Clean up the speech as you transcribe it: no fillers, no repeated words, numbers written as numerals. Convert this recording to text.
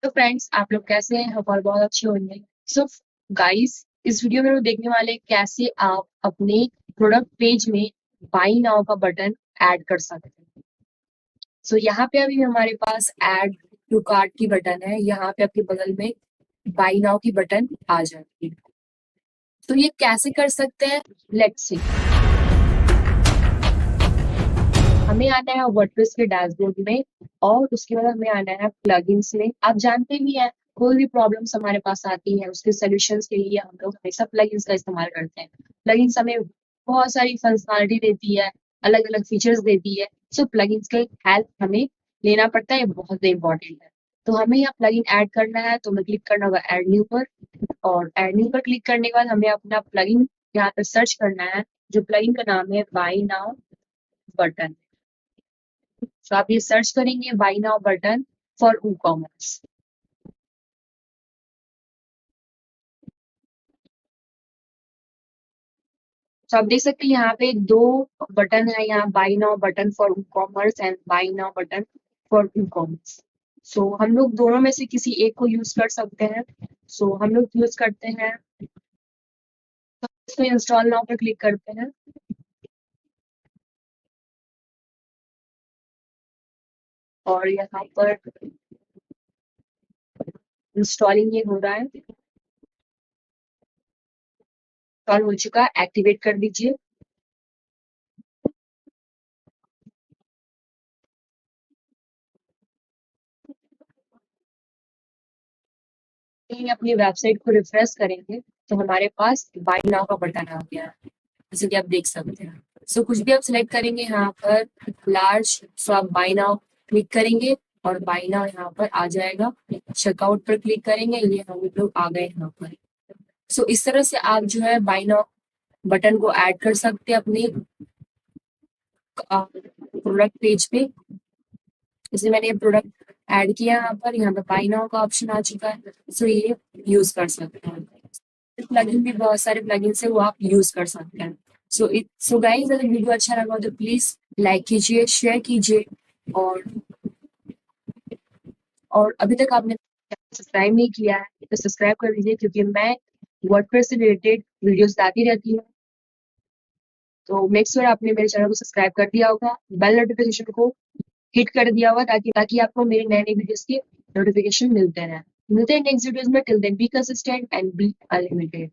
तो फ्रेंड्स, आप लोग कैसे हैं? हम और बहुत अच्छे होंगे। सो गाइस, इस वीडियो में हम देखने वाले हैं कैसे आप अपने प्रोडक्ट पेज में बाई नाउ का बटन ऐड कर सकते हैं। सो यहाँ पे अभी हमारे पास ऐड टू कार्ट की बटन है। यहाँ पे आपके बगल में बाई नाउ की बटन आ जाएगी। तो ये कैसे कर सकते हैं, लेट्स सी। हमें आना है वर्डप्रेस के डैशबोर्ड में और उसके बाद हमें आना है प्लगइन्स में। आप जानते भी हैं, कोई भी प्रॉब्लम्स हमारे पास आती है उसके सॉल्यूशंस के लिए हम लोग हमेशा प्लगइन्स का इस्तेमाल करते हैं। प्लगइन्स हमें बहुत सारी फंक्शनलिटी देती है, अलग अलग फीचर्स देती है। सो प्लगइन्स के हेल्प हमें लेना पड़ता है, बहुत इंपॉर्टेंट है। तो हमें यहाँ प्लगइन ऐड करना है, तो हमें क्लिक करना होगा ऐड न्यू पर। और ऐड न्यू पर क्लिक करने के बाद हमें अपना प्लगइन यहाँ पर सर्च करना है, जो प्लगइन का नाम है बाई नाउ बटन। तो आप ये सर्च करेंगे by now button for woocommerce। तो आप देख सकते हैं यहाँ पे दो बटन है, यहाँ by now button for woocommerce and by now button for woocommerce। सो हम लोग दोनों में से किसी एक को यूज कर सकते हैं। सो हम लोग यूज करते हैं, तो इसको इंस्टॉल नाउ पर क्लिक करते हैं और यहाँ पर इंस्टॉलिंग ये हो रहा है। इंस्टॉल हो चुका है, एक्टिवेट कर दीजिए। अपनी वेबसाइट को रिफ्रेश करेंगे तो हमारे पास बाई नाउ का बटन आ गया है, जैसे कि आप देख सकते हैं। सो कुछ भी आप सिलेक्ट करेंगे यहाँ पर लार्ज, सो आप बाई नाउ क्लिक करेंगे और बाई नाउ यहाँ पर आ जाएगा। चेकआउट पर क्लिक करेंगे, ये हम लोग आ गए यहाँ पर। सो इस तरह से आप जो है बाई नाउ बटन को ऐड कर सकते हैं अपने प्रोडक्ट पेज पे। जैसे मैंने ये प्रोडक्ट ऐड किया यहाँ पे बाई नाउ का ऑप्शन आ चुका है। सो ये यूज कर सकते हैं। प्लगइन भी बहुत सारे प्लगइन है, वो आप यूज कर सकते हैं। सो गाइस, अगर वीडियो अच्छा लगा हो तो प्लीज लाइक कीजिए, शेयर कीजिए और अभी तक आपने सब्सक्राइब नहीं किया है तो सब्सक्राइब कर दीजिए, क्योंकि मैं वर्डप्रेस से रिलेटेड वीडियोस लाती रहती हूँ। तो मेक श्योर आपने मेरे चैनल को सब्सक्राइब कर दिया होगा, बेल नोटिफिकेशन को हिट कर दिया होगा, ताकि ताकि आपको मेरे नए नए वीडियोस के नोटिफिकेशन मिलते रहें। मिलते हैं नेक्स्ट वीडियोस में। Till then be consistent and be unlimited.